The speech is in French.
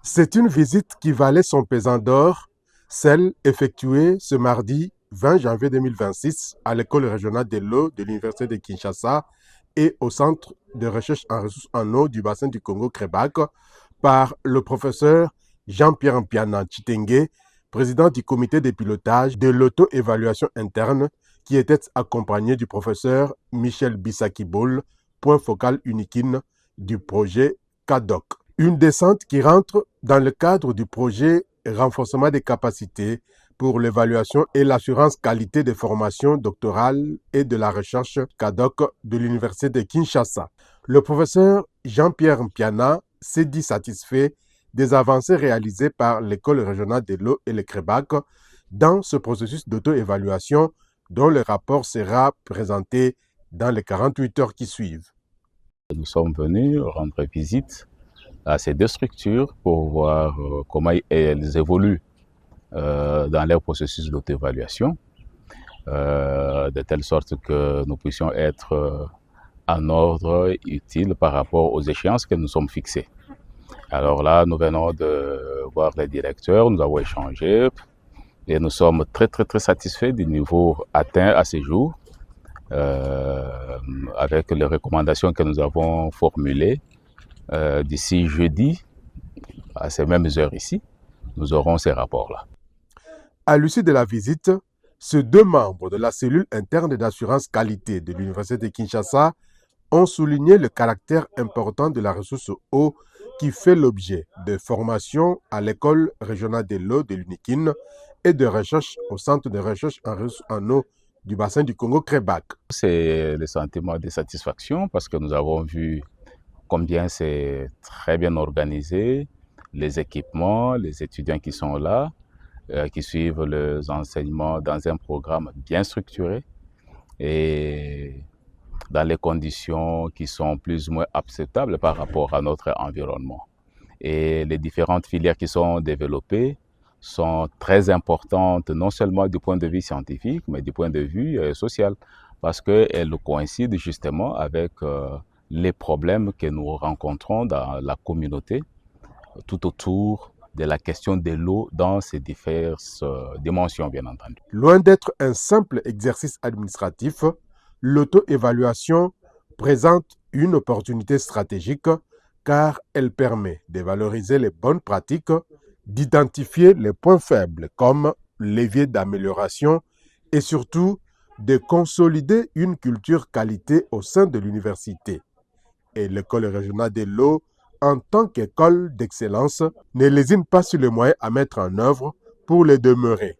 C'est une visite qui valait son pesant d'or, celle effectuée ce mardi 20 janvier 2026 à l'école régionale de l'eau de l'Université de Kinshasa et au Centre de recherche en ressources en eau du bassin du Congo Crébac par le professeur Jean-Pierre Mpiana Chitenge, président du comité de pilotage de l'auto-évaluation interne, qui était accompagné du professeur Michel Bissakiboul, point focal uniquine du projet CADOC. Une descente qui rentre dans le cadre du projet renforcement des capacités pour l'évaluation et l'assurance qualité des formations doctorales et de la recherche CADOC de l'Université de Kinshasa. Le professeur Jean-Pierre Mpiana s'est dit satisfait des avancées réalisées par l'École régionale de l'eau et le CREBAC dans ce processus d'auto-évaluation dont le rapport sera présenté dans les 48 heures qui suivent. Nous sommes venus rendre visite à ces deux structures pour voir comment elles évoluent dans leur processus d'auto-évaluation, de telle sorte que nous puissions être en ordre utile par rapport aux échéances que nous sommes fixées. Alors là, nous venons de voir les directeurs, nous avons échangé et nous sommes très satisfaits du niveau atteint à ce jour, avec les recommandations que nous avons formulées. D'ici jeudi, à ces mêmes heures ici, nous aurons ces rapports-là. À l'issue de la visite, ces deux membres de la cellule interne d'assurance qualité de l'Université de Kinshasa ont souligné le caractère important de la ressource eau qui fait l'objet de formations à l'école régionale de l'eau de l'UNIKIN et de recherche au centre de recherche en ressources en eau du bassin du Congo Crébac. C'est le sentiment de satisfaction parce que nous avons vu combien c'est très bien organisé, les équipements, les étudiants qui sont là, qui suivent les enseignements dans un programme bien structuré et dans les conditions qui sont plus ou moins acceptables par rapport à notre environnement. Et les différentes filières qui sont développées sont très importantes, non seulement du point de vue scientifique, mais du point de vue social, parce qu'elles coïncident justement avec les problèmes que nous rencontrons dans la communauté, tout autour de la question de l'eau dans ses diverses dimensions, bien entendu. Loin d'être un simple exercice administratif, l'auto-évaluation présente une opportunité stratégique car elle permet de valoriser les bonnes pratiques, d'identifier les points faibles comme levier d'amélioration et surtout de consolider une culture qualité au sein de l'université. Et l'école régionale de l'eau, en tant qu'école d'excellence, ne lésine pas sur les moyens à mettre en œuvre pour les demeurer.